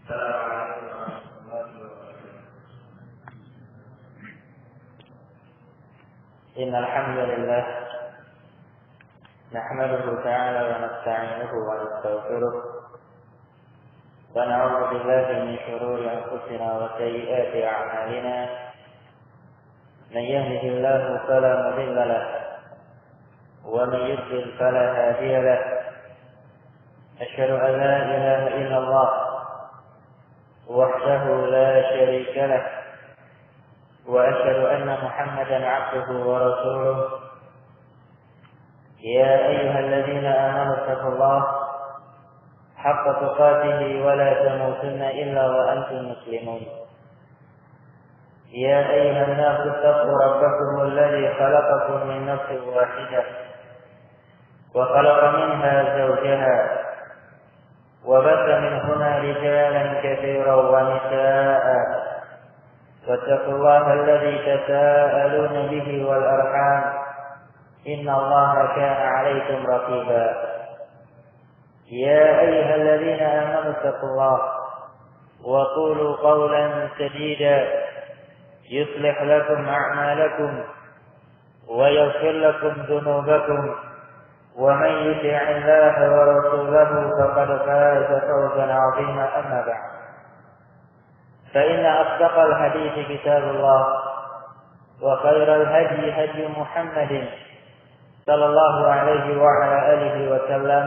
السلام عليكم ورحمة الله وبركاته. إن الحمد لله نحمده تعالى ونستعينه ونستغفره ونعوذ بالله من شرور أنفسنا وسيئات أعمالنا. من يهده الله فلا مضل له ومن يضلل فلا هادي له. أشهد أن لا إله إلا الله وحده لا شريك له وأشهد أن محمدا عبده ورسوله. يا أيها الذين آمنوا اتقوا الله حق تقاته ولا تموتن إلا وأنتم مسلمون. يا أيها الناس اتقوا ربكم الذي خلقكم من نفس واحدة وخلق منها زوجها وبث منهما رجالا كثيرا ونساء واتقوا الله الذي تساءلون به والأرحام إن الله كان عليكم رقيبا. يا أيها الذين آمنوا اتقوا الله وقولوا قولا سديدا يصلح لكم أعمالكم ويغفر لكم ذنوبكم ومن يطع الله ورسوله فقد فاز فوزا عظيما. أما بعد فإن أصدق الحديث كتاب الله وخير الهدي هدي محمد صلى الله عليه وعلى آله وسلم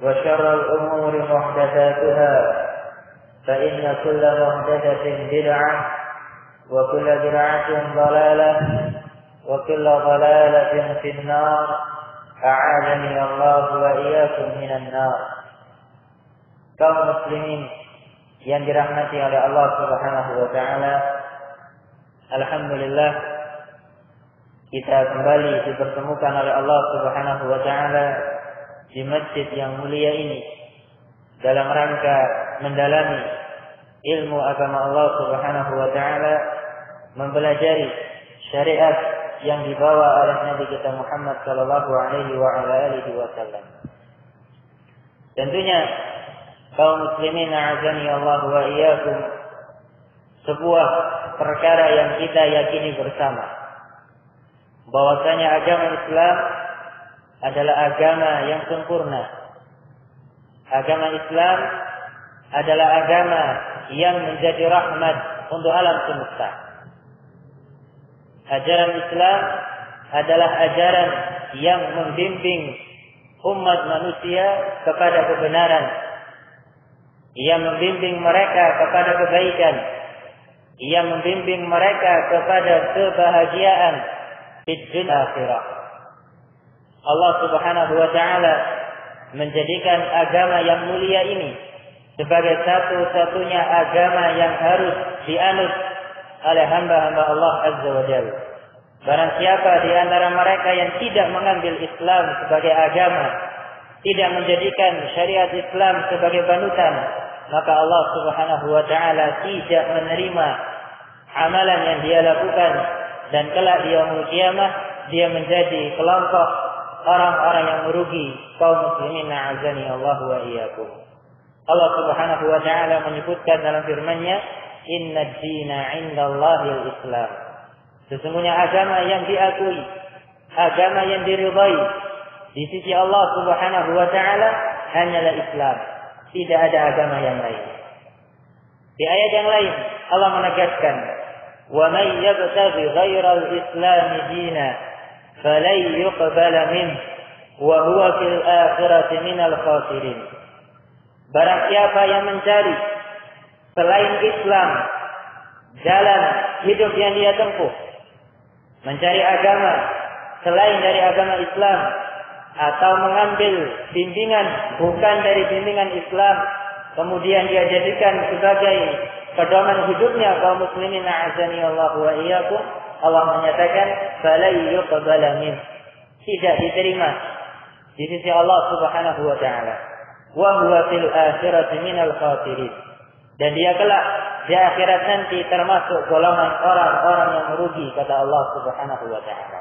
وشر الأمور محدثاتها فإن كل محدثة بدعة وكل بدعة ضلالة وكل ضلالة في النار. أعاذني الله وإياكم minan nar. Kaum muslimin yang dirahmati oleh Allah Subhanahu wa taala, alhamdulillah kita kembali dipertemukan oleh Allah Subhanahu wa taala di masjid yang mulia ini dalam rangka mendalami ilmu agama Allah Subhanahu wa taala, mempelajari syariat yang dibawa oleh Nabi kita Muhammad sallallahu alaihi wasallam. Tentunya kaum muslimin a'azani Allah wa iyyakum, sebuah perkara yang kita yakini bersama bahwasanya agama Islam adalah agama yang sempurna. Agama Islam adalah agama yang menjadi rahmat untuk alam semesta. Ajaran Islam adalah ajaran yang membimbing umat manusia kepada kebenaran. Ia membimbing mereka kepada kebaikan. Ia membimbing mereka kepada kebahagiaan di dunia akhirah. Allah Subhanahu wa taala menjadikan agama yang mulia ini sebagai satu-satunya agama yang harus dianut oleh hamba-hamba Allah Azza wa Jalla. Barang siapa di antara mereka yang tidak mengambil Islam sebagai agama, tidak menjadikan syariat Islam sebagai panutan, maka Allah Subhanahu wa taala tidak menerima amalan yang dia lakukan, dan kelak di yaumul qiyamah dia menjadi kelompok orang-orang yang merugi. Kaum muslimin a'azani Allah wa iyyakum. Allah Subhanahu wa taala menyebutkan dalam firman-Nya, Inna ad-dina 'indallahil Islam. Sesungguhnya agama yang diakui, agama yang diridhai di sisi Allah Subhanahu wa taala hanyalah Islam. Tidak ada agama yang lain. Di ayat yang lain Allah menegaskan, "Wa may yabtaghi ghairal Islam dinan falan yuqbala minhu wa huwa fil akhirati minal khasirin." Barang siapa yang mencari selain Islam jalan hidup yang dia tempuh, mencari agama selain dari agama Islam, atau mengambil bimbingan bukan dari bimbingan Islam, kemudian dia jadikan sebagai pedoman hidupnya, kaum muslimin a'azani Allah wa iyyakum, Allah menyatakan fala yuqbala min, tidak diterima di sisi Allah Subhanahu wa taala. Wa huwa fil akhirati minal khasirin, dan dia kelak di akhirat nanti termasuk golongan orang-orang yang merugi, kata Allah Subhanahu wa taala.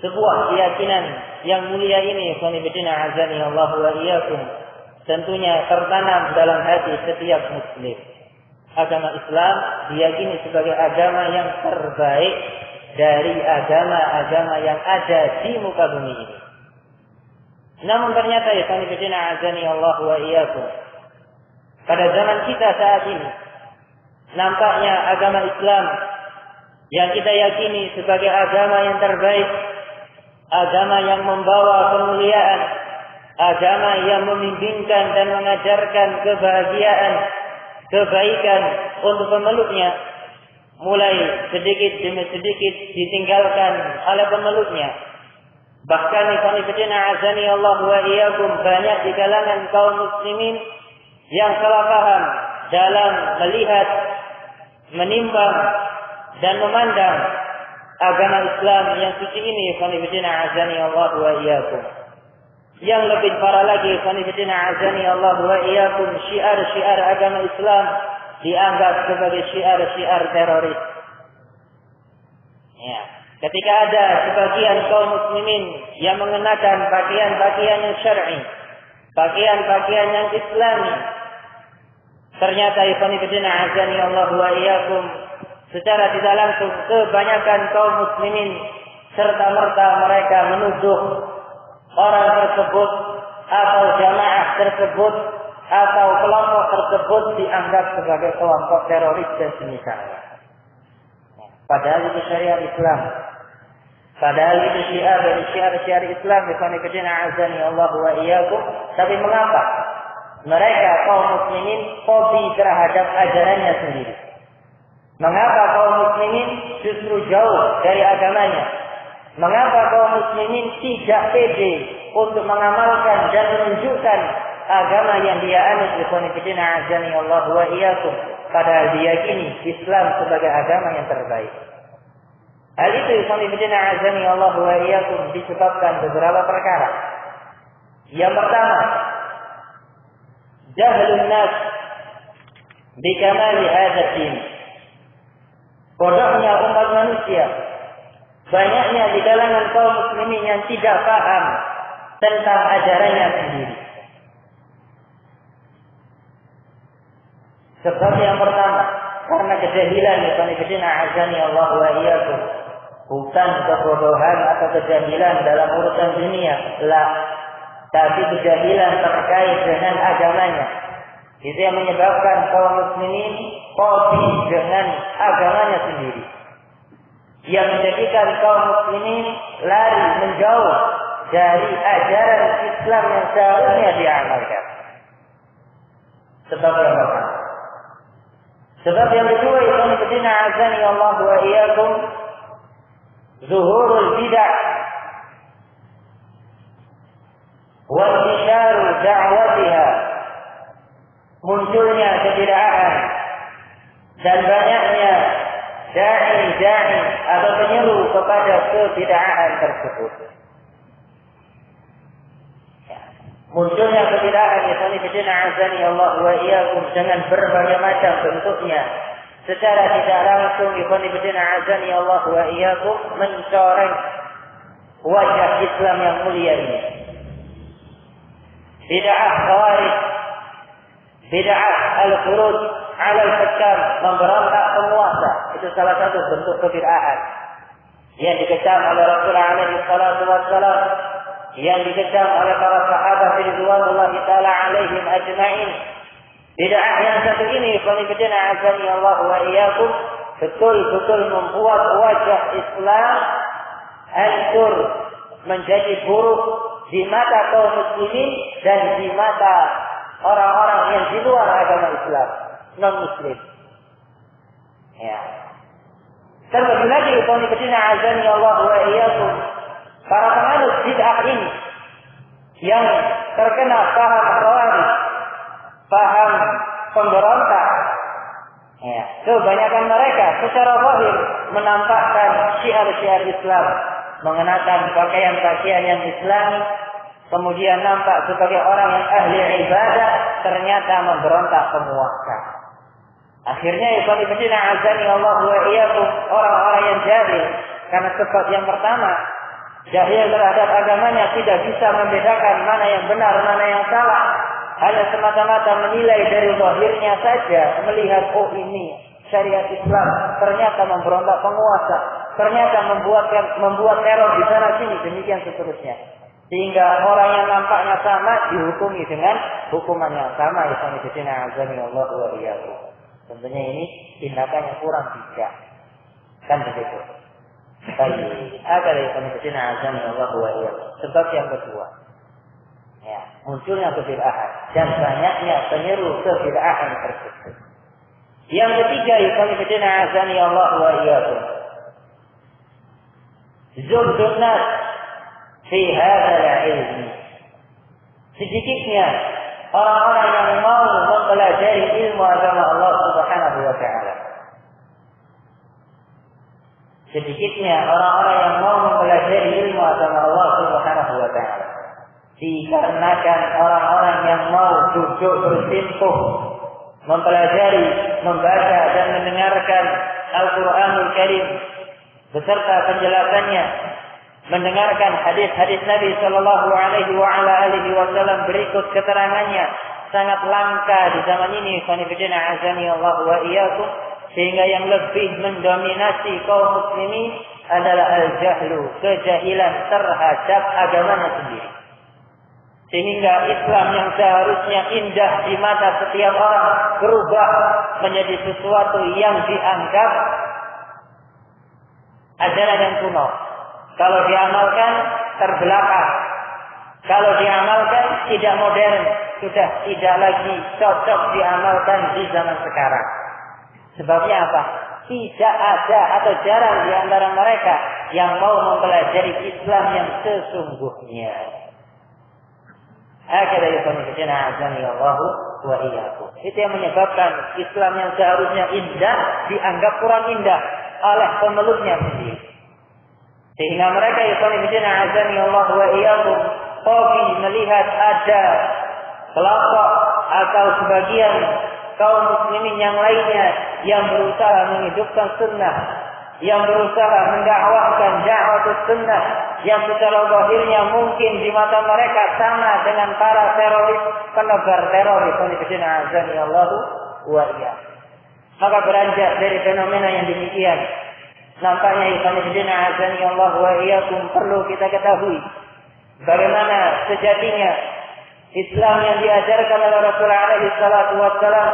Sebuah keyakinan yang mulia ini, ikhwan fillah azani Allah wa iyyakum, tentunya tertanam dalam hati setiap muslim. Agama Islam diyakini sebagai agama yang terbaik dari agama-agama yang ada di muka bumi ini. Namun ternyata ya azani Allah wa iyyakum, pada zaman kita saat ini nampaknya agama Islam yang kita yakini sebagai agama yang terbaik, agama yang membawa kemuliaan, agama yang membimbingkan dan mengajarkan kebahagiaan, kebaikan untuk pemeluknya, mulai sedikit demi sedikit ditinggalkan oleh pemeluknya. Bahkan azani Allah wa iyyakum, banyak di kalangan kaum muslimin yang salah paham dalam melihat, menimbang dan memandang agama Islam yang suci ini. Azani Allah wa iyyakum. Yang lebih parah lagi, azani Allah wa iyyakum, syiar-syiar agama Islam dianggap sebagai syiar-syiar teroris. Ya, ketika ada sebagian kaum muslimin yang mengenakan pakaian-pakaian yang syar'i, pakaian-pakaian yang Islami, ternyata azani Allah wa iyyakum, secara tidak langsung kebanyakan kaum muslimin serta-merta mereka menuduh orang tersebut atau jamaah tersebut atau kelompok tersebut dianggap sebagai kelompok teroris dan semisalnya. Padahal itu syariat Islam. Padahal itu syiar dari syiar-syiar Islam. azani Allah wa iyyakum. Tapi mengapa mereka kaum muslimin fobi terhadap ajarannya sendiri? Mengapa kaum muslimin justru jauh dari agamanya? Mengapa kaum muslimin tidak pede untuk mengamalkan dan menunjukkan agama yang dia anut? azani Allah wa iyyakum. Padahal diyakini Islam sebagai agama yang terbaik. Hal itu azani Allah wa iyyakum disebabkan beberapa perkara. Yang pertama, jahlun nas bikamali hadzal din. Bodohnya umat manusia, banyaknya di kalangan kaum muslimin yang tidak paham tentang ajarannya sendiri. Sebab yang pertama, karena kejahilan, azani Allah wa iyyakum. Bukan kebodohan atau kejahilan dalam urusan dunia, tapi kejahilan terkait dengan agamanya. Itu yang menyebabkan kaum muslimin fobi dengan agamanya sendiri, yang menjadikan kaum muslimin lari menjauh dari ajaran Islam yang seharusnya diamalkan. Sebab yang pertama. Sebab yang kedua, azani Allah wa iyyakum, zuhurul bid'ah wa intisharu da'watiha, munculnya kebid'ahan dan banyaknya dai atau penyeru kepada kebid'ahan tersebut. Munculnya kebid'ahan azani Allah wa iyyakum dengan berbagai macam bentuknya, secara tidak langsung azani Allah wa iyyakum mencoreng wajah Islam yang mulia ini. Bid'ah khawarij, bid'ah al-khuruj 'ala al-hukam, memberontak penguasa, itu salah satu bentuk kebid'ahan yang dikecam oleh Rasulullah alaihi salatu wassalam, yang dikecam oleh para sahabat ridwanullahi taala alaihim ajma'in. Bid'ah yang satu ini, azani Allah wa iyyakum, betul-betul membuat wajah Islam hancur, menjadi buruk di mata kaum muslimin dan di mata orang-orang yang di luar agama Islam, non-muslim. Ya. Terlebih lagi, azani Allah wa iyyakum, para penganut bid'ah ini yang terkena paham khawarij, paham pemberontak, ya, kebanyakan mereka secara zahir menampakkan syiar-syiar Islam, mengenakan pakaian-pakaian yang Islami, kemudian nampak sebagai orang yang ahli ibadah, ternyata memberontak penguasa. Akhirnya azani Allah wa iyyakum, orang-orang yang jahil, karena sebab yang pertama, jahil terhadap agamanya, tidak bisa membedakan mana yang benar, mana yang salah. hanya semata-mata menilai dari zahirnya saja, melihat oh ini syariat Islam ternyata memberontak penguasa, ternyata membuat teror di sana sini, demikian seterusnya. Sehingga orang yang nampaknya sama dihukumi dengan hukuman yang sama. Allah wa iyyakum. Tentunya ini tindakannya kurang bijak. Kan begitu. Baik, agar Allah wa iyyakum. Sebab yang kedua, ya, munculnya kebid'ahan dan banyaknya penyeru kebid'ahan tersebut. Yang ketiga, Allah wa iyyakum. Zuhdun nas fi hadzal ilmi. Sedikitnya orang-orang yang mau mempelajari ilmu agama Allah Subhanahu wa taala. Sedikitnya orang-orang yang mau mempelajari ilmu agama Allah Subhanahu wa taala. Dikarenakan orang-orang yang mau duduk bersimpuh mempelajari, membaca dan mendengarkan Al-Qur'anul Karim beserta penjelasannya, mendengarkan hadis-hadis Nabi sallallahu alaihi wasallam berikut keterangannya, sangat langka di zaman ini, Allah wa iyyakum, sehingga yang lebih mendominasi kaum muslimin adalah al-jahlu, kejahilan terhadap agamanya sendiri. Sehingga Islam yang seharusnya indah di mata setiap orang berubah menjadi sesuatu yang dianggap ajaran yang kuno. Kalau diamalkan terbelakang, kalau diamalkan tidak modern, sudah tidak lagi cocok diamalkan di zaman sekarang. Sebabnya apa? Tidak ada atau jarang di antara mereka yang mau mempelajari Islam yang sesungguhnya. Hakada yufanifidina azani Allahu wa iyyakum. Itu yang menyebabkan Islam yang seharusnya indah dianggap kurang indah oleh pemeluknya sendiri. Sehingga mereka yufanifidina azani Allahu wa iyyakum hobi melihat ada kelompok atau sebagian kaum muslimin yang lainnya yang berusaha menghidupkan sunnah, yang berusaha mendakwahkan da'watus sunnah, yang secara zahirnya mungkin di mata mereka sama dengan para teroris, penebar teroris. Allahu wa iyyakum. Maka beranjak dari fenomena yang demikian, nampaknya Allahu wa iyyakum perlu kita ketahui bagaimana sejatinya Islam yang diajarkan oleh Rasulullah alaihi salatu wassalam,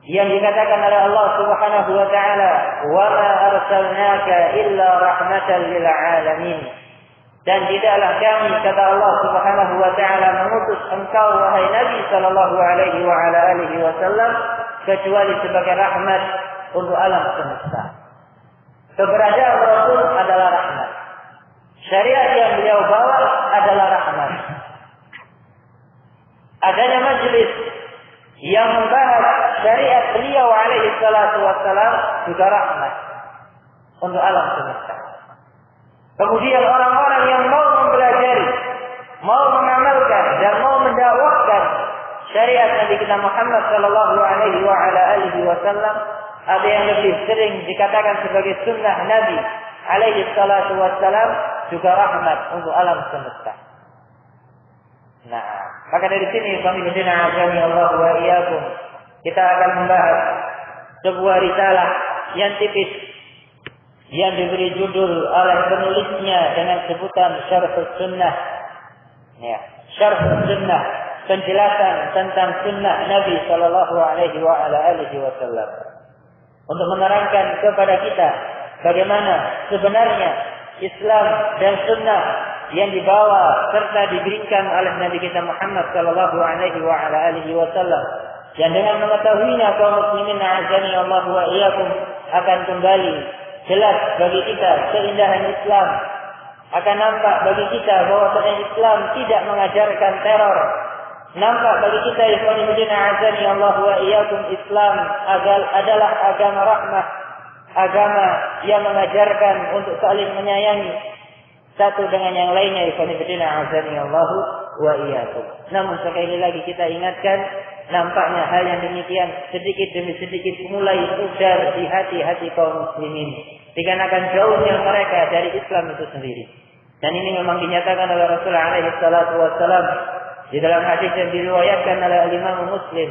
yang dikatakan oleh Allah Subhanahu wa taala, "Wa ma arsalnaka illa rahmatan lil alamin." Dan tidaklah kami, kata Allah Subhanahu wa taala, mengutus engkau wahai Nabi sallallahu alaihi wa ala alihi wasallam kecuali sebagai rahmat untuk alam semesta. Keberadaan Rasul adalah rahmat. Syariat yang beliau bawa adalah rahmat. Adanya majlis yang membahas syariat beliau alaihi salatu wassalam juga rahmat untuk alam semesta. Kemudian orang-orang yang mau mempelajari, mau mengamalkan dan mau mendakwahkan syariat Nabi kita Muhammad sallallahu alaihi wa ala alihi wasallam, ada yang lebih sering dikatakan sebagai sunnah Nabi alaihi salatu wassalam, juga rahmat untuk alam semesta. Nah, maka dari sini Allah wa iyyakum, kita akan membahas sebuah risalah yang tipis yang diberi judul oleh penulisnya dengan sebutan Syarhus Sunnah. Ya, Syarhus Sunnah, penjelasan tentang sunnah Nabi sallallahu alaihi wa ala alihi wasallam. Untuk menerangkan kepada kita bagaimana sebenarnya Islam dan sunnah yang dibawa serta diberikan oleh Nabi kita Muhammad sallallahu alaihi wa ala alihi wasallam, yang dengan mengetahuinya kaum muslimin azani Allah wa iyyakum akan kembali jelas bagi kita keindahan Islam, akan nampak bagi kita bahwa Islam tidak mengajarkan teror. Nampak bagi kita ikhwan azani Allah wa iyyakum, Islam adalah agama rahmah, agama yang mengajarkan untuk saling menyayangi satu dengan yang lainnya. Azani Allah wa iyyakum. Namun sekali lagi kita ingatkan, nampaknya hal yang demikian sedikit demi sedikit mulai pudar di hati-hati kaum muslimin, dikarenakan jauhnya mereka dari Islam itu sendiri. Dan ini memang dinyatakan oleh Rasulullah alaihi salatu wassalam di dalam hadis yang diriwayatkan oleh Imam Muslim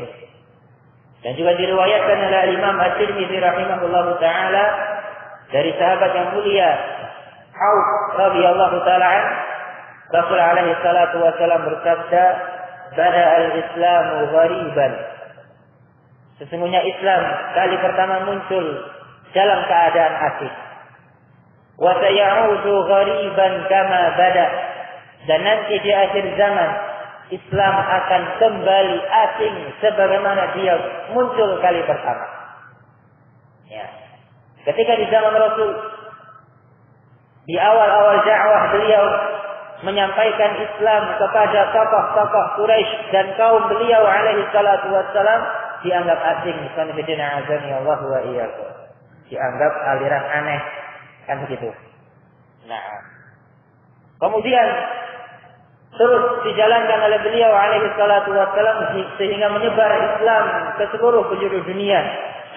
dan juga diriwayatkan oleh Imam At-Tirmidzi rahimahullahu taala dari sahabat yang mulia Auf radhiyallahu taala an, Rasul alaihi salatu wasallam bersabda, "Bada al-Islamu ghariban." Sesungguhnya Islam kali pertama muncul dalam keadaan asing. Wa sayaudu ghariban kama bada. Dan nanti di akhir zaman Islam akan kembali asing sebagaimana dia muncul kali pertama. Ya. Ketika di zaman Rasul, di awal-awal dakwah beliau menyampaikan Islam kepada tokoh-tokoh Quraisy dan kaum beliau alaihi salatu wassalam, dianggap asing. Sanadina azani Allah wa iyyakum. Dianggap aliran aneh, kan begitu. Nah, kemudian terus dijalankan oleh beliau alaihi salatu wassalam sehingga menyebar Islam ke seluruh penjuru dunia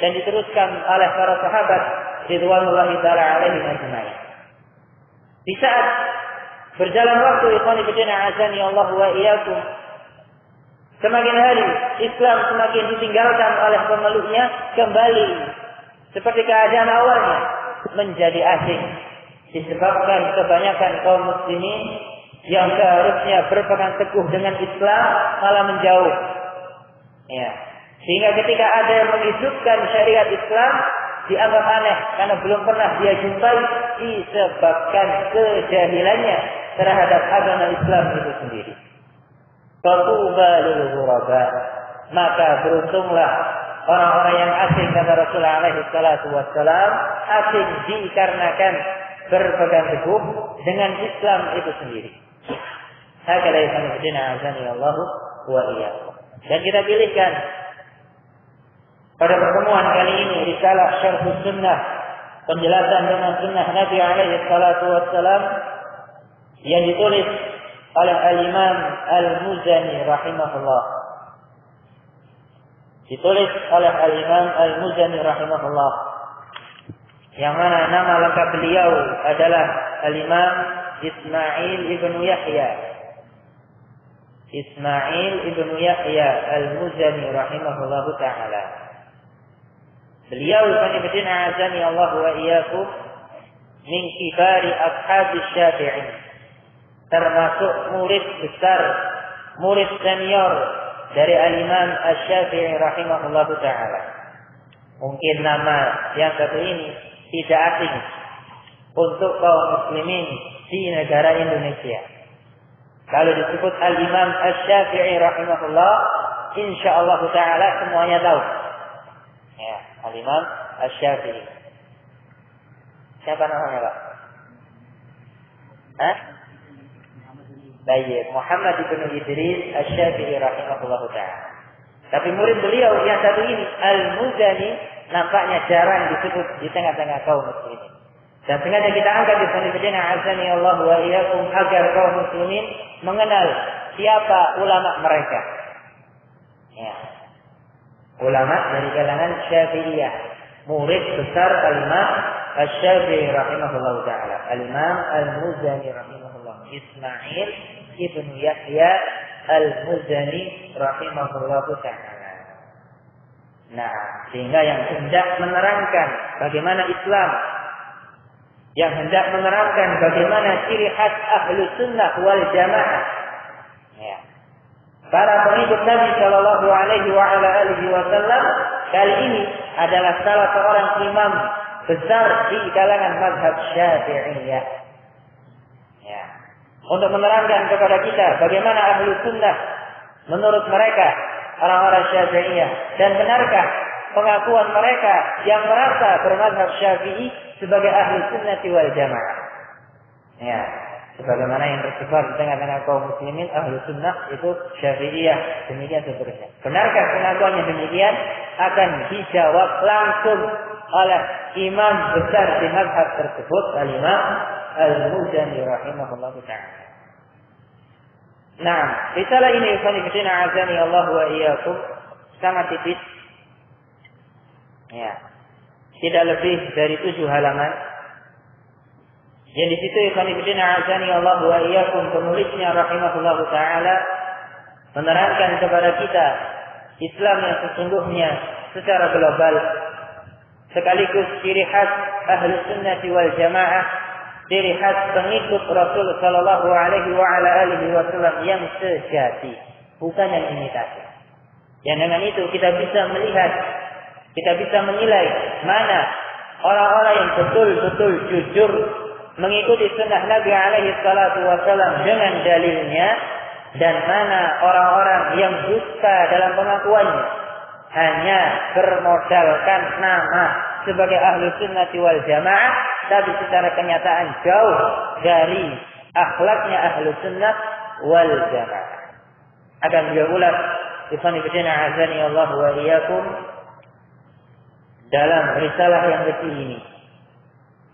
dan diteruskan oleh para sahabat ridwanullahi taala alaihim ajma'in. Di saat berjalan waktu, ikhwan fillah azani Allah wa iyyakum, semakin hari Islam semakin ditinggalkan oleh pemeluknya, kembali seperti keadaan awalnya menjadi asing disebabkan kebanyakan kaum muslimin yang seharusnya berpegang teguh dengan Islam malah menjauh. Ya. Sehingga ketika ada yang menghidupkan syariat Islam dianggap aneh karena belum pernah dia jumpai disebabkan kejahilannya terhadap agama Islam itu sendiri. Fatuba lil ghuraba, maka beruntunglah orang-orang yang asing, kata Rasulullah alaihi salatu wassalam, asing dikarenakan berpegang teguh dengan Islam itu sendiri. Hakala yasma'una azani Allah wa iyyakum. Dan kita pilihkan pada pertemuan kali ini risalah Syarh Sunnah, penjelasan dengan sunnah Nabi alaihi salatu wassalam yang ditulis oleh Al-Imam Al-Muzani rahimahullah. Ditulis oleh Al-Imam Al-Muzani rahimahullah, yang mana nama lengkap beliau adalah Al-Imam Ismail ibn Yahya. Ismail ibn Yahya Al-Muzani rahimahullah ta'ala. Beliau sanibidina azani Allah wa iyyakum min kibari ashabi Syafi'i, termasuk murid besar, murid senior dari Al-Imam Asy-Syafi'i rahimahullahu ta'ala. Mungkin nama yang satu ini tidak asing untuk kaum muslimin di negara Indonesia. Kalau disebut Al-Imam Asy-Syafi'i rahimahullah, insyaallah ta'ala semuanya tahu. Ya, Al-Imam Asy-Syafi'i. Siapa namanya, Pak? Hah? Baik, Muhammad ibn Idris Asy-Syafi'i rahimahullah ta'ala. Tapi murid beliau yang satu ini, Al-Muzani, nampaknya jarang disebut di tengah-tengah kaum muslimin. Dan sengaja kita angkat di sini azani Allah wa iyyakum agar kaum muslimin mengenal siapa ulama mereka. Ya. Ulama dari kalangan Syafi'iyah, murid besar Al-Imam Asy-Syafi'i rahimahullah ta'ala. Al-Imam Al-Muzani rahimahullah, Ismail ibn Yahya Al-Muzani rahimahullah ta'ala. Nah, sehingga yang hendak menerangkan bagaimana Islam, yang hendak menerangkan bagaimana ciri khas ahlu sunnah wal jamaah, ya, para pengikut Nabi Shallallahu Alaihi Wasallam kali ini adalah salah seorang imam besar di kalangan mazhab Syafi'iyah. Ya, untuk menerangkan kepada kita bagaimana ahlu sunnah menurut mereka orang-orang Syafi'iyah, dan benarkah pengakuan mereka yang merasa bermazhab Syafi'i sebagai ahli sunnati wal jamaah. Ya, sebagaimana yang tersebar di tengah-tengah kaum muslimin, ahli sunnah itu Syafi'iyah, demikian seterusnya. Benarkah pengakuannya demikian? Akan dijawab langsung oleh imam besar di mazhab tersebut, Al-Imam Al-Muzani rahimahullah ta'ala. Nah, risalah ini ikhwanifidina azani Allah wa iyyakum sangat tipis. Ya. Tidak lebih dari 7 halaman. Yang di situ ikhwanifidina azani Allah wa iyyakum penulisnya rahimahullah taala menerangkan kepada kita Islam yang sesungguhnya secara global, sekaligus ciri khas Ahlus Sunnah wal Jamaah, ciri khas pengikut Rasul sallallahu alaihi wasallam yang sejati, bukan yang imitasi. Yang dengan itu kita bisa melihat, kita bisa menilai mana orang-orang yang betul-betul jujur mengikuti sunnah Nabi alaihi salatu wasallam dengan dalilnya, dan mana orang-orang yang dusta dalam pengakuannya, hanya bermodalkan nama sebagai Ahlus Sunnah wal Jamaah, tapi secara kenyataan jauh dari akhlaknya Ahlus Sunnah wal Jamaah. Akan beliau ulas, ikhwani fillah azani Allah wa iyyakum, dalam risalah yang kecil ini,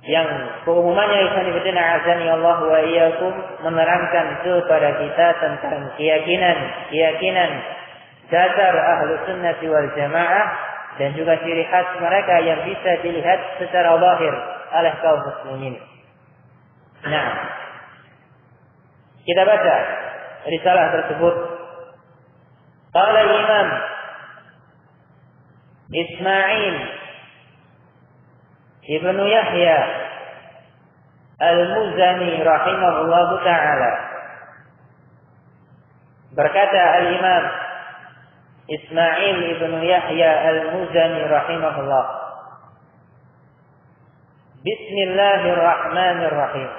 yang keumumannya ikhwani fillah azani Allah wa iyyakum menerangkan kepada kita tentang keyakinan dasar Ahlus Sunnah wal Jamaah, dan juga ciri khas mereka yang bisa dilihat secara zahir oleh kaum muslimin. Nah, kita baca risalah tersebut. Qala Imam Ismail Ibnu Yahya Al-Muzani rahimahullah ta'ala, berkata Al-Imam Ismail Ibnu Yahya Al-Muzani rahimahullah, Bismillahirrahmanirrahim.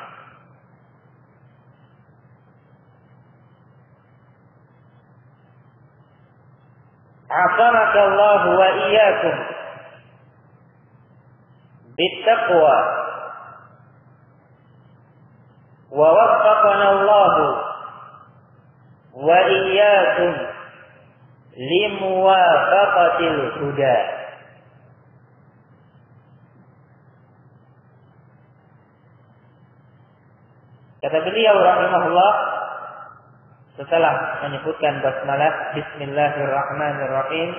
Asamaka Allah wa iyyakum bittaqwa wa waffaqana Allah wa iyyakum limuwafaqatil huda. Kata beliau rahimahullah, setelah menyebutkan basmalah, Bismillahirrahmanirrahim,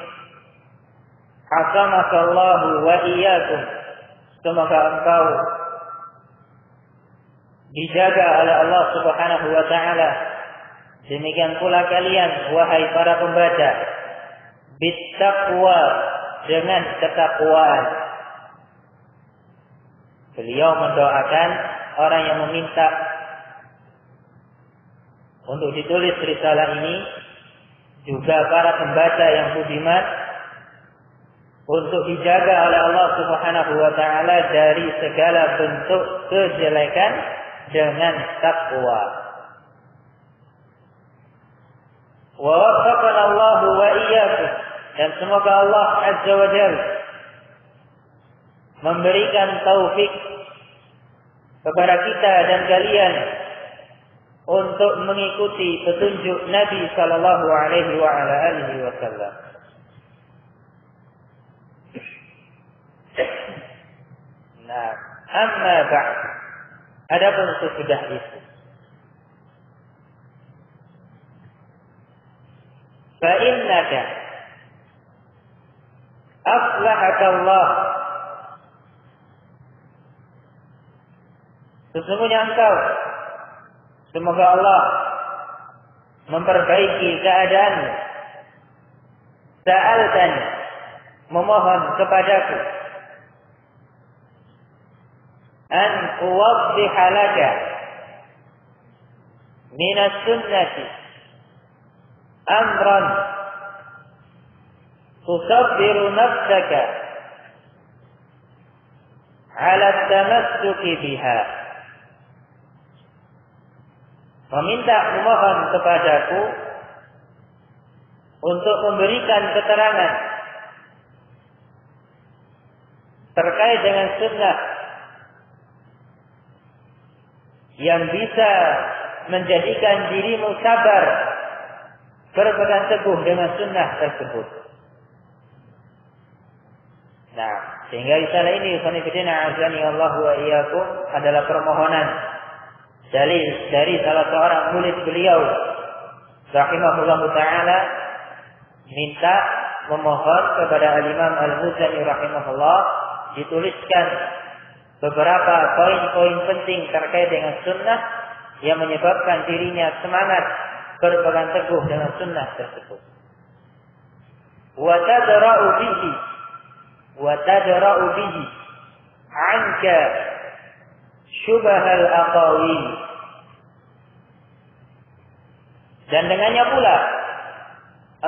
Hasamakallahu wa iyyakum, semoga engkau dijaga oleh Allah Subhanahu wa ta'ala, demikian pula kalian wahai para pembaca, bittaqwa, dengan ketakwaan. Beliau mendoakan orang yang meminta untuk ditulis risalah ini, juga para pembaca yang budiman, untuk dijaga oleh Allah Subhanahu wa ta'ala dari segala bentuk kejelekan dengan takwa. Wa waffaqana Allah wa iyyakum, dan semoga Allah Azza wa Jalla memberikan taufik kepada kita dan kalian untuk mengikuti petunjuk Nabi sallallahu alaihi wasallam. Nah, amma ba'd, adapun sesudah itu, fa innaka aflahaka Allah, sesungguhnya engkau, semoga Allah memperbaiki keadaanmu. Sa'altani, memohon kepadaku, an uwaddiha laka minas sunnati amran tusabbiru nafsaka ala tamassuki biha. Memohon kepadaku untuk memberikan keterangan terkait dengan sunnah yang bisa menjadikan dirimu sabar berpegang teguh dengan sunnah tersebut. Nah, sehingga risalah ini azani Allah wa iyyakum adalah permohonan dari salah seorang murid beliau rahimahullah ta'ala, minta memohon kepada Al-Imam Al-Muzani rahimahullah dituliskan beberapa poin-poin penting terkait dengan sunnah yang menyebabkan dirinya semangat berpegang teguh dengan sunnah tersebut. Wa tadra'u bihi 'anka syubhal aqawil. Dan dengannya pula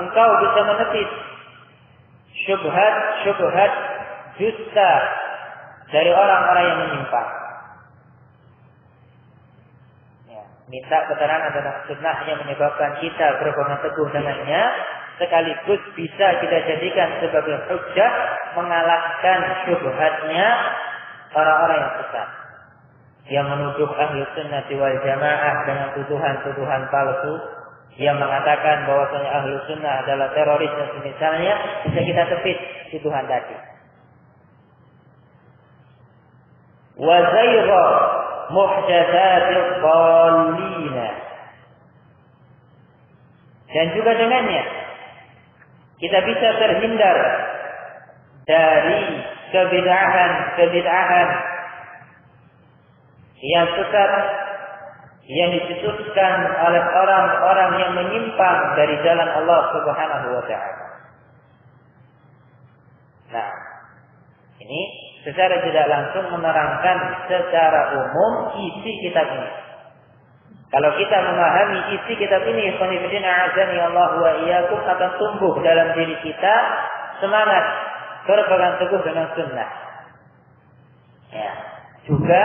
engkau bisa menepis syubhat dusta dari orang-orang yang menyimpang. Ya, minta keterangan tentang sunnah yang menyebabkan kita berpegang teguh dengannya, sekaligus bisa kita jadikan sebagai hujjah mengalahkan syubhatnya orang-orang yang sesat, yang menuduh ahli sunnah wal jamaah dengan tuduhan-tuduhan palsu, yang mengatakan bahwasanya ahli sunnah adalah teroris dan semisalnya, bisa kita tepis tuduhan tadi. Wa zayra muhdatsatil dhallin. Dan juga dengannya kita bisa terhindar dari kebid'ahan yang sesat yang dicetuskan oleh orang-orang yang menyimpang dari jalan Allah Subhanahu wa taala. Nah, ini secara tidak langsung menerangkan secara umum isi kitab ini. Kalau kita memahami isi kitab ini, khonifidin a'azani Allah wa iyyakum, akan tumbuh dalam diri kita semangat berpegang teguh dengan sunnah. Ya, juga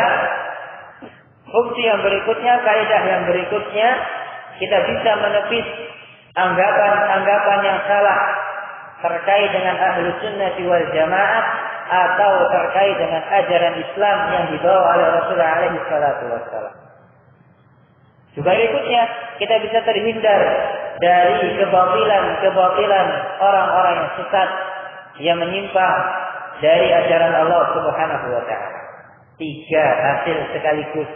fungsi yang berikutnya, kaidah yang berikutnya, kita bisa menepis anggapan-anggapan yang salah terkait dengan ahlu sunnah wal jamaah atau terkait dengan ajaran Islam yang dibawa oleh Rasulullah alaihi salatu wassalam. Juga berikutnya, kita bisa terhindar dari kebatilan orang-orang yang sesat yang menyimpang dari ajaran Allah Subhanahu wa taala. 3 hasil sekaligus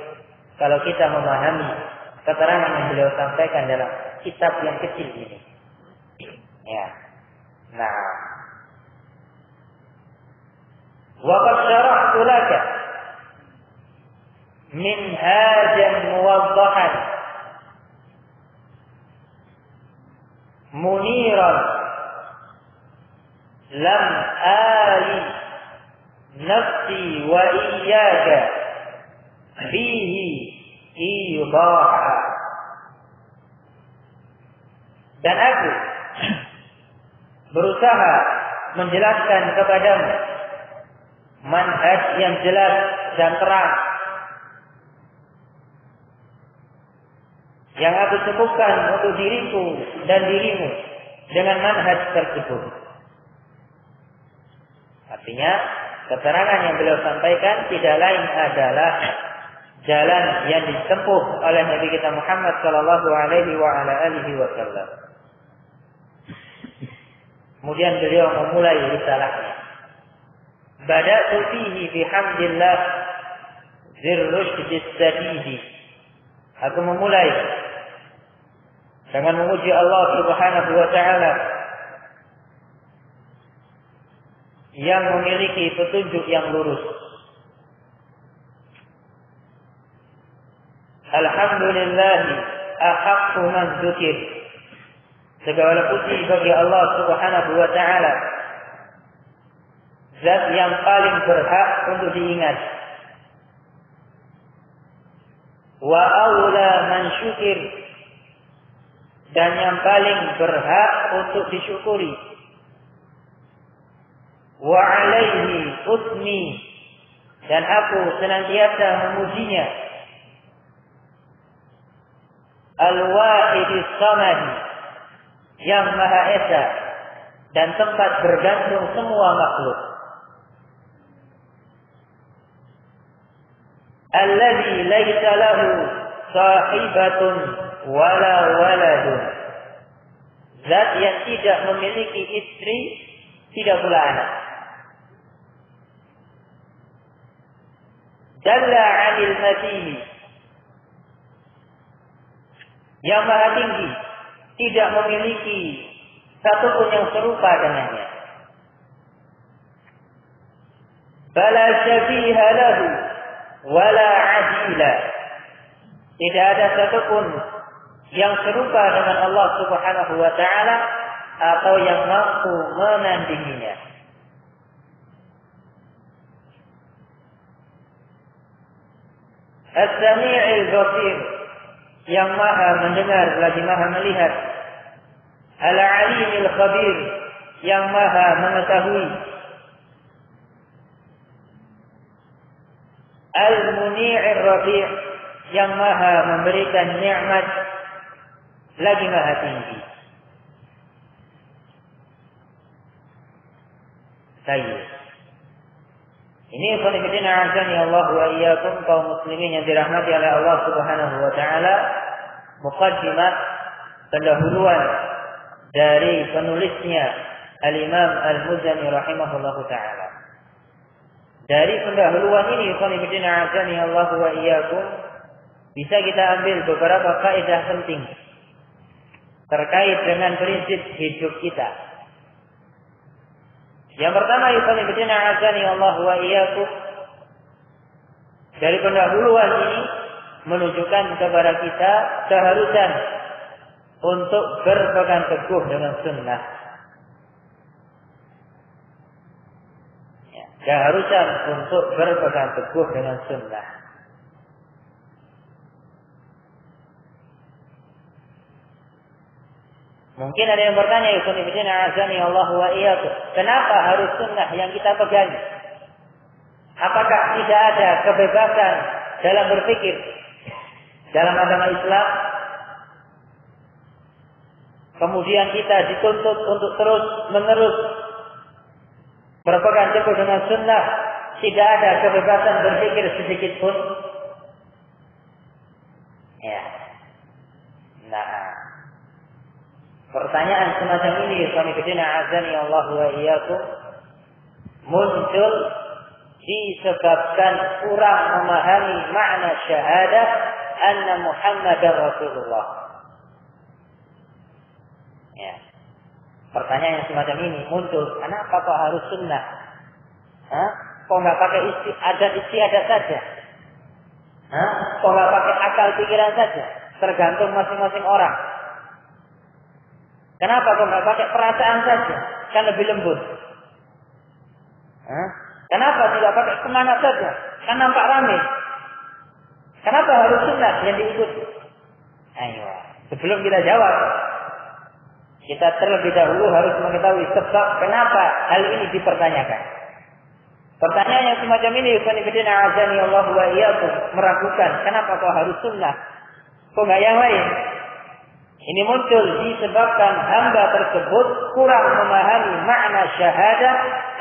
kalau kita memahami keterangan yang beliau sampaikan dalam kitab yang kecil ini. Ya. Nah, wa qad syarahtu laka minhajan muwaddahan muniran lam ali nafsi wa iyyaka fihi ibaha. Dan aku berusaha menjelaskan kepadamu manhaj yang jelas dan terang yang aku sebutkan untuk diriku dan dirimu dengan manhaj tersebut. Artinya, keterangan yang beliau sampaikan tidak lain adalah jalan yang ditempuh oleh Nabi kita Muhammad sallallahu alaihi wasallam. Kemudian beliau memulai risalahnya. Bada'tu fihi bihamdillah zirrusydi sadidi. Aku memulai dengan memuji Allah Subhanahu wa taala yang memiliki petunjuk yang lurus. Alhamdulillah ahaqqu man dzukir. Segala puji bagi Allah Subhanahu wa taala, zat yang paling berhak untuk diingat. Wa aula man syukir, dan yang paling berhak untuk disyukuri. Wa alaihi usmi, dan aku senantiasa memujinya. Al-Wahidis Samad, yang Maha Esa dan tempat bergantung semua makhluk. Alladzi laisa lahu sahibatun wala waladun, zat yang tidak memiliki istri, tidak pula anak. Jalla 'anil mathili, yang Maha Tinggi, tidak memiliki satupun yang serupa dengannya. Bala syabiha lahu wala adila, tidak ada satupun yang serupa dengan Allah Subhanahu wa taala atau yang mampu menandinginya. As-Sami'il Basir, yang maha mendengar lagi maha melihat. Al-Alimil Khabir, yang maha mengetahui. Al-Muni'ir Rafi', yang maha memberikan nikmat lagi maha tinggi. Baik. Ini khonifidina azani Allah wa iyyakum kaum muslimin yang dirahmati oleh Allah Subhanahu wa taala, muqaddimah pendahuluan dari penulisnya Al-Imam Al-Muzani rahimahullahu taala. Dari pendahuluan ini khonifidina azani Allah wa iyyakum bisa kita ambil beberapa kaidah penting terkait dengan prinsip hidup kita. Yang pertama, ikhwanifidina azani Allah wa iyyakum, dari pendahuluan ini menunjukkan kepada kita keharusan untuk berpegang teguh dengan sunnah. Keharusan untuk berpegang teguh dengan sunnah. Mungkin ada yang bertanya, ikhwanifidina azani Allah wa iyyakum, kenapa harus sunnah yang kita pegang? Apakah tidak ada kebebasan dalam berpikir dalam agama Islam? Kemudian kita dituntut untuk terus menerus berpegang teguh dengan sunnah, tidak ada kebebasan berpikir sedikit pun? Ya. Nah, pertanyaan semacam ini, ikhwanifidina azani Allah wa iyyakum, muncul disebabkan kurang memahami makna syahadah anna Muhammadar Rasulullah. Ya. Pertanyaan yang semacam ini muncul, kenapa kok harus sunnah? Kok nggak pakai istiadat saja? Kok nggak pakai akal pikiran saja? Tergantung masing-masing orang. Kenapa kok nggak pakai perasaan saja? Kan lebih lembut. Kenapa tidak pakai semangat saja? Kan nampak ramai. Kenapa harus sunnah yang diikuti? Ayo, sebelum kita jawab, kita terlebih dahulu harus mengetahui sebab kenapa hal ini dipertanyakan. Pertanyaan yang semacam ini, ikhwanifidina azani Allah wa iyyakum, meragukan kenapa kok harus sunnah? Kok nggak yang lain? Ini muncul disebabkan hamba tersebut kurang memahami makna syahadah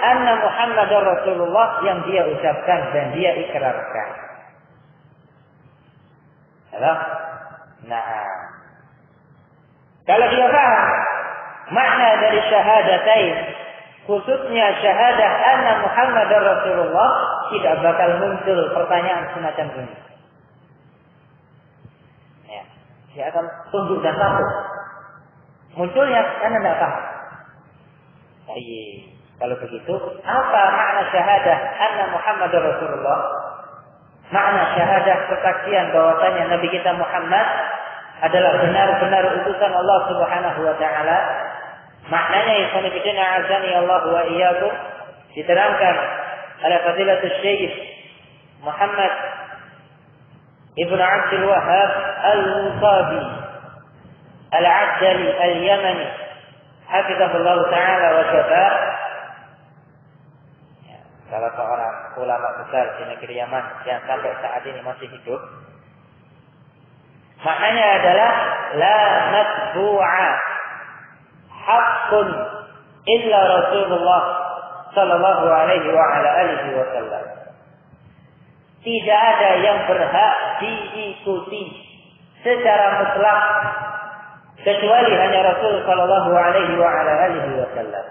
anna Muhammadar Rasulullah yang dia ucapkan dan dia ikrarkan. Nah, kalau dia paham makna dari syahadatain, khususnya syahadah anna Muhammadar Rasulullah, tidak bakal muncul pertanyaan semacam ini. Dia akan tunduk dan patuh. Munculnya karena tidak paham. Baik, kalau begitu, apa makna syahadah anna Muhammadar Rasulullah? Makna syahadah kesaksian bahwasanya Nabi kita Muhammad adalah benar-benar utusan Allah Subhanahu wa taala. Maknanya ikhwanifidina azani Allah wa iyyakum diterangkan oleh Fadilatul Syekh Muhammad Ibn Abdul Wahhab Al-Musabi Al-Abdali Al-Yamani hafizahullah ta'ala wa syafa'ah. Salah seorang ulama besar di negeri Yaman yang sampai saat ini masih hidup. Maknanya adalah la matbu'a haqqun illa Rasulullah sallallahu alaihi wa ala alihi wa sallam. Tidak ada yang berhak diikuti secara mutlak kecuali hanya Rasul sallallahu alaihi wa ala alihi wasallam.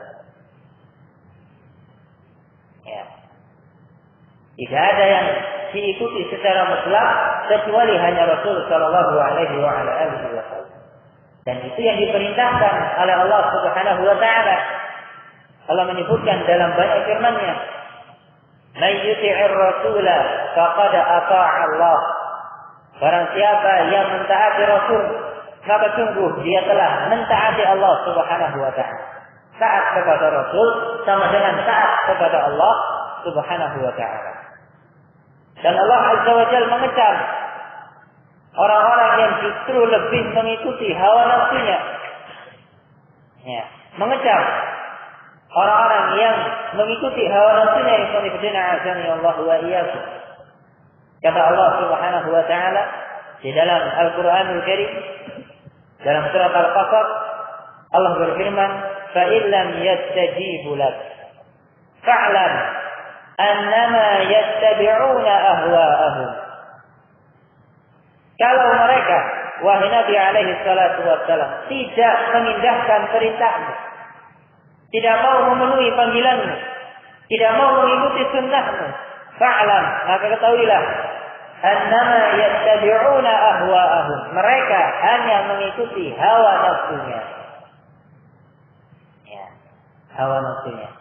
Ya. Tidak ada yang diikuti secara mutlak kecuali hanya Rasul sallallahu alaihi wa ala alihi wasallam. Dan itu yang diperintahkan oleh Allah Subhanahu wa taala. Allah menyebutkan dalam banyak firman-Nya, "Man yuti'ir rasula faqad ata'a Allah." Barang siapa yang mentaati Rasul, maka sungguh dia telah mentaati Allah Subhanahu wa taala. Taat kepada Rasul sama dengan taat kepada Allah Subhanahu wa taala. Dan Allah Azza wa Jalla mengecam orang-orang yang justru lebih mengikuti hawa nafsunya. Ya, mengecam orang-orang yang mengikuti hawa nafsunya yang qanifidina azani Allah wa iyyakum. Kata Allah Subhanahu wa taala di dalam Al-Qur'anul Karim dalam surat Al-Qasas, Allah berfirman, "Fa illam yastajibu lak fa'lam annama yattabi'una ahwa'ahum." Kalau mereka, wahai Nabi alaihi salatu wassalam, tidak mengindahkan perintahmu, tidak mau memenuhi panggilanmu, tidak mau mengikuti sunnahmu, fa'lam, maka ketahuilah, annama yattabi'una ahwa'ahum, mereka hanya mengikuti hawa nafsunya. Ya, hawa nafsunya.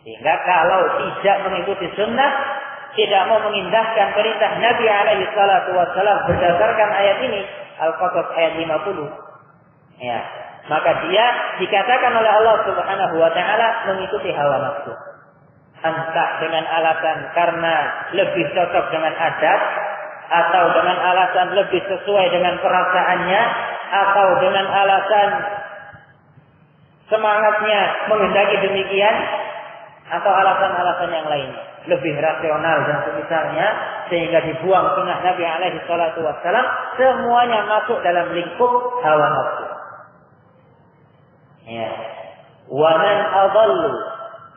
Sehingga kalau tidak mengikuti sunnah, tidak mau mengindahkan perintah Nabi alaihi salatu wassalam berdasarkan ayat ini, Al-Qasas ayat 50. Ya, maka dia dikatakan oleh Allah Subhanahu wa taala mengikuti hawa nafsu. Entah dengan alasan karena lebih cocok dengan adat, atau dengan alasan lebih sesuai dengan perasaannya, atau dengan alasan semangatnya menghendaki demikian, atau alasan-alasan yang lainnya lebih rasional dan semisalnya, sehingga dibuang sunnah Nabi alaihi salatu wassalam, semuanya masuk dalam lingkup hawa nafsu. Ya. Wa man adallu,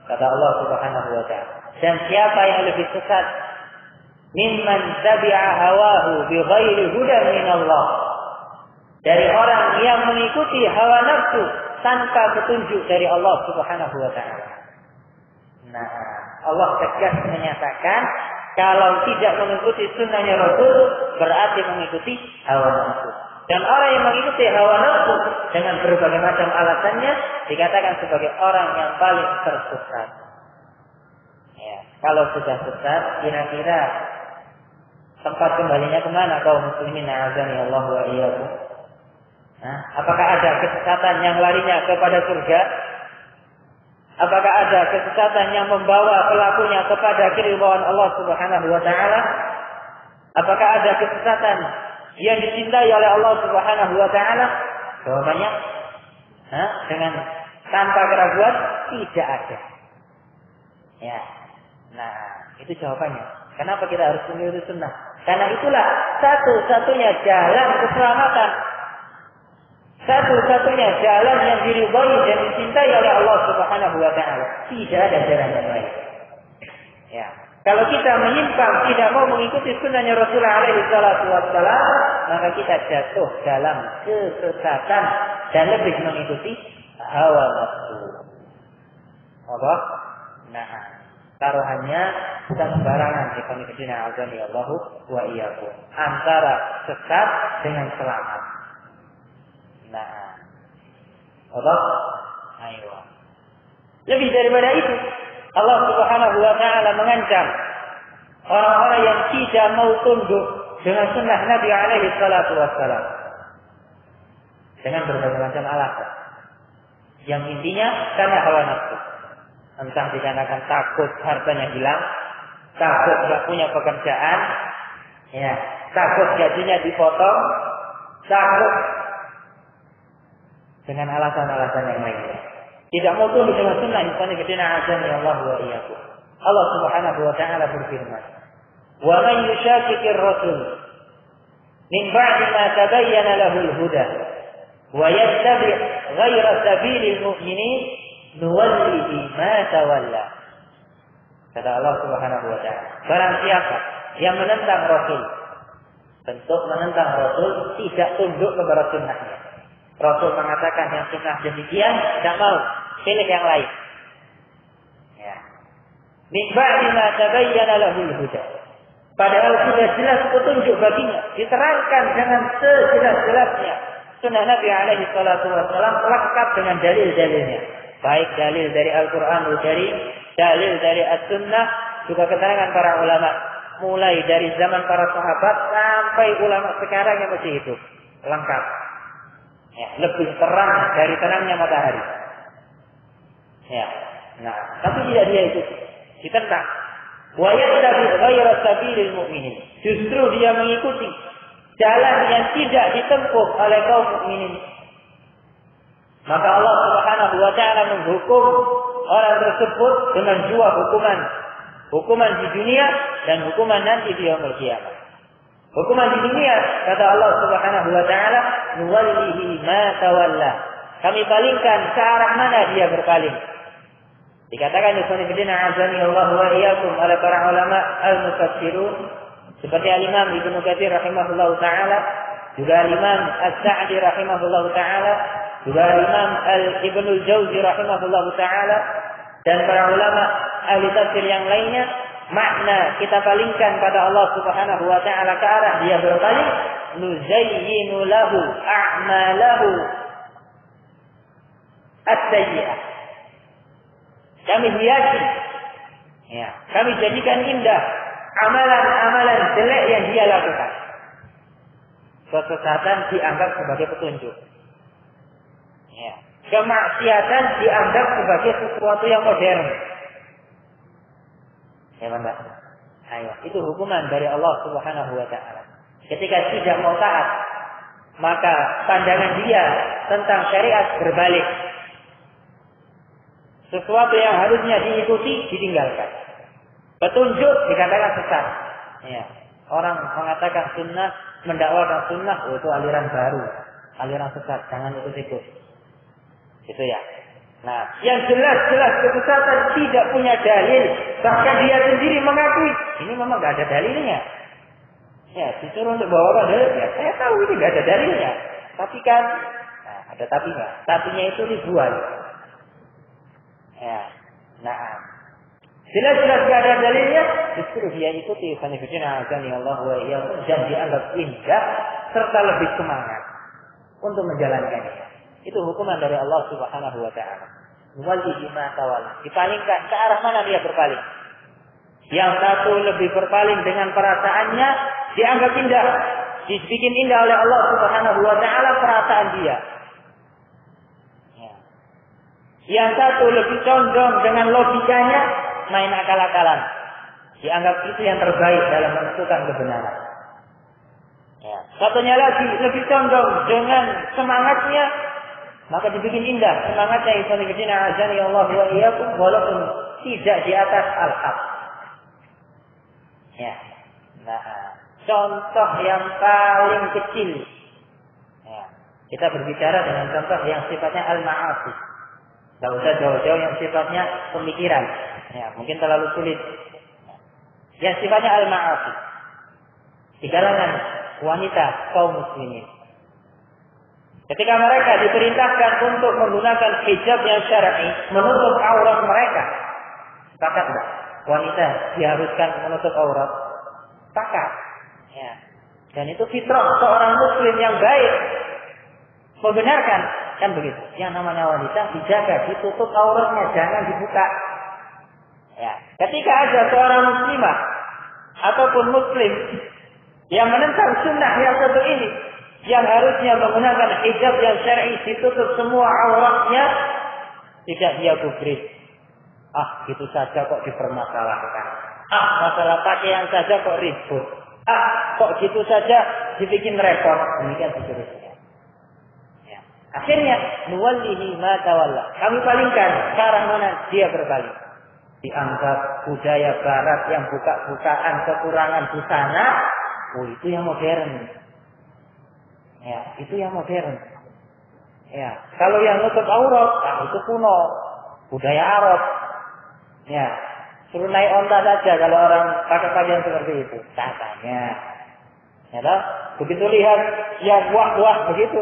kata Allah Subhanahu wa taala, dan siapa yang lebih sesat mimman tabi'a hawahu bighairi hudan min Allah, dari orang yang mengikuti hawa nafsu tanpa petunjuk dari Allah Subhanahu wa taala. Nah, Allah tegas menyatakan kalau tidak mengikuti sunnahnya Rasul berarti mengikuti hawa nafsu. Dan orang yang mengikuti hawa nafsu dengan berbagai macam alasannya dikatakan sebagai orang yang paling tersesat. Ya, kalau sudah sesat, kira-kira tempat kembalinya kemana kaum muslimin azani Allah wa iyyakum? Nah, apakah ada kesesatan yang larinya kepada surga? Apakah ada kesesatan yang membawa pelakunya kepada keridhaan Allah Subhanahu wa taala? Apakah ada kesesatan yang dicintai oleh Allah Subhanahu wa taala? Jawabannya dengan tanpa keraguan tidak ada. Ya. Nah, itu jawabannya. Kenapa kita harus mengikuti sunnah? Karena itulah satu-satunya jalan keselamatan. Satu-satunya jalan yang diridhai dan dicintai oleh Allah Subhanahu wa taala. Tidak ada jalan yang lain. Ya. Kalau kita menyimpang, tidak mau mengikuti sunnahnya Rasulullah alaihi salatu wassalam, maka kita jatuh dalam kesesatan dan lebih mengikuti hawa nafsu. Apa? Nah, taruhannya bukan sembarangan, ikhwan fillah azani Allah wa iyyakum. Antara sesat dengan selamat. Nah, apa? Ayo. Lebih daripada itu, Allah Subhanahu wa taala mengancam orang-orang yang tidak mau tunduk dengan sunnah Nabi alaihi salatu wassalam dengan berbagai macam alasan. Yang intinya karena hawa nafsu. Entah dikarenakan takut hartanya hilang, takut tidak punya pekerjaan, ya, takut gajinya dipotong, takut dengan alasan-alasan yang lainnya. Tidak mau tunduk dengan sunnah Nabi azani Allah wa iyyakum. Allah Subhanahu wa taala berfirman, "Wa man yushaqiqir rasul min ba'di ma tabayyana lahu al-huda wa yattabi' ghayra sabilil mu'minin nuwallihi ma tawalla." Kata Allah Subhanahu wa taala, barang siapa yang menentang Rasul, bentuk menentang Rasul tidak tunduk kepada sunnahnya. Rasul mengatakan yang sunnah demikian, tidak mau, pilih yang lain. Ya. Min ba'di ma tabayyana lahul huda. Padahal sudah jelas petunjuk baginya, diterangkan dengan sejelas-jelasnya. Sunnah Nabi alaihi salatu wassalam lengkap dengan dalil-dalilnya. Baik dalil dari Al-Quranul Karim, dalil dari As-Sunnah, juga keterangan para ulama. Mulai dari zaman para sahabat sampai ulama sekarang yang masih hidup. Lengkap. Ya, lebih terang dari terangnya matahari. Ya. Nah, tapi tidak dia ikuti. Ditentang. Wa yattabi ghayra sabilil mu'minin. Justru dia mengikuti jalan yang tidak ditempuh oleh kaum mukminin. Maka Allah Subhanahu wa taala menghukum orang tersebut dengan dua hukuman. Hukuman di dunia dan hukuman nanti di yaumul qiyamah. Hukuman di dunia, kata Allah Subhanahu wa taala, nuwallihi ma tawalla. Kami palingkan ke arah mana dia berpaling. Dikatakan ikhwanifidina azani Allah wa iyyakum oleh para ulama al-mufassirun seperti al-Imam Ibnu Katsir rahimahullahu taala, juga al-Imam As-Sa'di rahimahullahu taala, juga al-Imam Ibnu Al-Jauzi rahimahullahu taala dan para ulama ahli tafsir yang lainnya, makna kita palingkan pada Allah Subhanahu wa taala ke arah dia berpaling, nuzayyinu lahu a'malahu as-sayyi'ah. Kami hiasi, ya, kami jadikan indah amalan-amalan jelek yang dia lakukan. Kesesatan dianggap sebagai petunjuk. Ya. Kemaksiatan dianggap sebagai sesuatu yang modern. Ya, Bang. Ayo, itu hukuman dari Allah Subhanahu wa taala. Ketika tidak mau taat, maka pandangan dia tentang syariat berbalik. Sesuatu yang harusnya diikuti ditinggalkan. Petunjuk dikatakan sesat. Ya. Orang mengatakan sunnah, mendakwakan sunnah, itu aliran baru, aliran sesat, jangan ikut-ikut. Itu ya. Nah, yang jelas-jelas kesesatan tidak punya dalil, bahkan dia sendiri mengakui ini memang nggak ada dalilnya. Ya, disuruh untuk bawa dalil, ya saya tahu ini nggak ada dalilnya. Tapi kan, nah, ada tapinya. Tapinya itu ribuan. Ya, nah, jelas-jelas tidak ada dalilnya, justru dia ikuti sanifidina azani Allah wa iyyakum dan dianggap indah serta lebih semangat untuk menjalankannya. Itu hukuman dari Allah Subhanahu wa taala. Nuwallihi ma tawalla. Dipalingkan ke arah mana dia berpaling. Yang satu lebih berpaling dengan perasaannya, dianggap indah, dibikin indah oleh Allah Subhanahu wa taala perasaan dia. Yang satu lebih condong dengan logikanya, main akal-akalan. Dianggap itu yang terbaik dalam menentukan kebenaran. Ya. Satunya lagi lebih condong dengan semangatnya, maka dibikin indah semangatnya ikhwanifidina azani Allah wa iyyakum walaupun tidak di atas al-haq. Ya. Nah, contoh yang paling kecil. Ya. Kita berbicara dengan contoh yang sifatnya al-ma'asi. Tidak usah jauh-jauh yang sifatnya pemikiran. Ya, mungkin terlalu sulit. Yang sifatnya al-ma'asi. Di kalangan wanita kaum muslimin. Ketika mereka diperintahkan untuk menggunakan hijab yang syar'i, menutup aurat mereka. Sepakat enggak? Wanita diharuskan menutup aurat. Sepakat. Ya. Dan itu fitrah seorang muslim yang baik. Membenarkan. Kan begitu. Yang namanya wanita dijaga, ditutup auratnya, jangan dibuka. Ya. Ketika ada seorang muslimah ataupun muslim yang menentang sunnah yang satu ini, yang harusnya menggunakan hijab yang syar'i, ditutup semua auratnya, tidak dia gubris. Ah, gitu saja kok dipermasalahkan. Ah, masalah pakaian saja kok ribut. Ah, kok gitu saja dibikin repot. Demikian seterusnya. Akhirnya nuwallihi ma tawalla. Kami palingkan ke arah mana dia berpaling. Dianggap budaya barat yang buka-bukaan kekurangan busana, oh itu yang modern. Ya, itu yang modern. Ya, kalau yang nutup aurat, itu kuno, budaya Arab. Ya, suruh naik onta saja kalau orang pakai pakaian seperti itu, katanya. Ya, toh? Begitu lihat yang wah-wah begitu,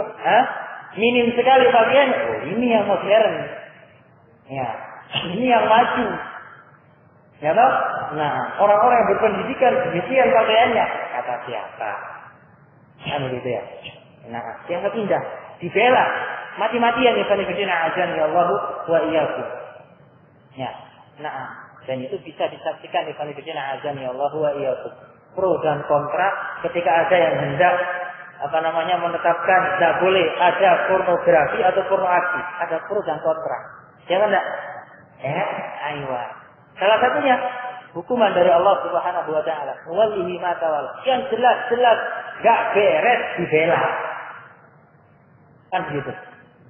minim sekali pakaian, oh ini yang modern. Ya, ini yang maju. Ya toh? Nah, orang-orang yang berpendidikan demikian pakaiannya, kata siapa? Kan begitu ya. Nah, yang indah, dibela, mati-matian ya sanifidina azan ya Allah wa iyyakum. Ya, nah, dan itu bisa disaksikan di sanifidina azan ya Allah wa iyyakum. Pro dan kontra ketika ada yang hendak menetapkan tidak boleh ada pornografi atau porno aksi. Ada pro dan kontra. Jangan enggak? Ayo. Salah satunya hukuman dari Allah Subhanahu wa taala. Wallahi ma tawalla. Yang jelas-jelas enggak beres dibela. Kan begitu.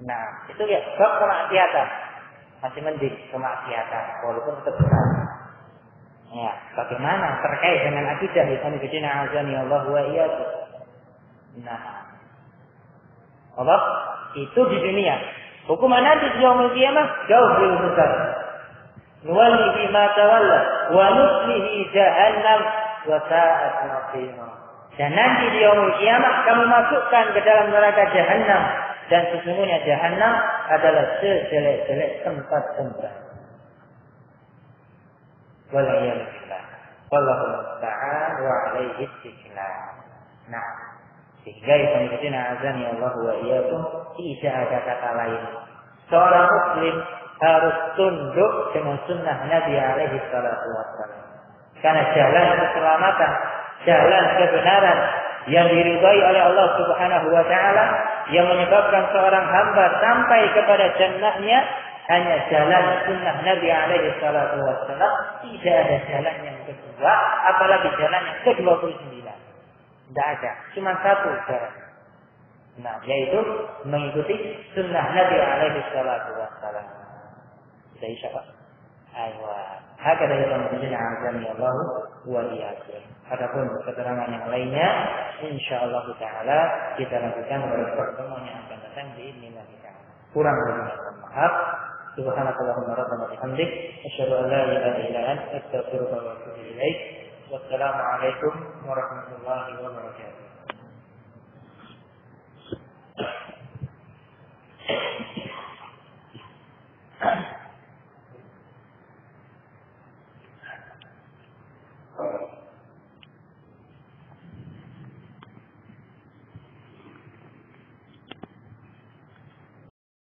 Nah, itu ya bab kemaksiatan. Masih mending kemaksiatan walaupun tetap benar. Ya, bagaimana terkait dengan akidah yang bidina azani Allah wa iyyakum. Nah, Allah itu di dunia. Hukuman nanti di yaumul qiyamah jauh lebih besar. Nuwallihi ma tawalla wa nuslihi jahannam wa sa'at masira. Dan nanti di yaumul qiyamah kami masukkan ke dalam neraka jahannam, dan sesungguhnya jahannam adalah sejelek-jelek tempat-tempat. Waliyahillah. Wallahu musta'an wa alaihi istiqlal. Nah, sehingga ibn azani Allah wa iyyakum, tidak ada kata lain. Seorang muslim harus tunduk dengan sunnah Nabi alaihi salatu wassalam. Karena jalan keselamatan, jalan kebenaran yang diridhai oleh Allah Subhanahu wa taala, yang menyebabkan seorang hamba sampai kepada jannahnya, hanya jalan sunnah Nabi alaihi salatu wassalam. Tidak ada jalan yang kedua, apalagi jalan yang ke-29. Tidak ada, cuma satu jalan. Nah, yaitu mengikuti sunnah Nabi alaihi salatu wassalam. Sudah isya Pak? Ayo. Hakada yang azani Allah wa iyyakum. Adapun keterangan yang lainnya, insyaallah taala kita lanjutkan pada pertemuan yang akan datang di Bismillah taala. Kurang lebihnya mohon maaf. Subhanakallahumma rabbana bihamdik, asyhadu an la ilaha illa anta, astaghfiruka wa atubu ilaik. Wassalamu alaikum warahmatullahi wabarakatuh.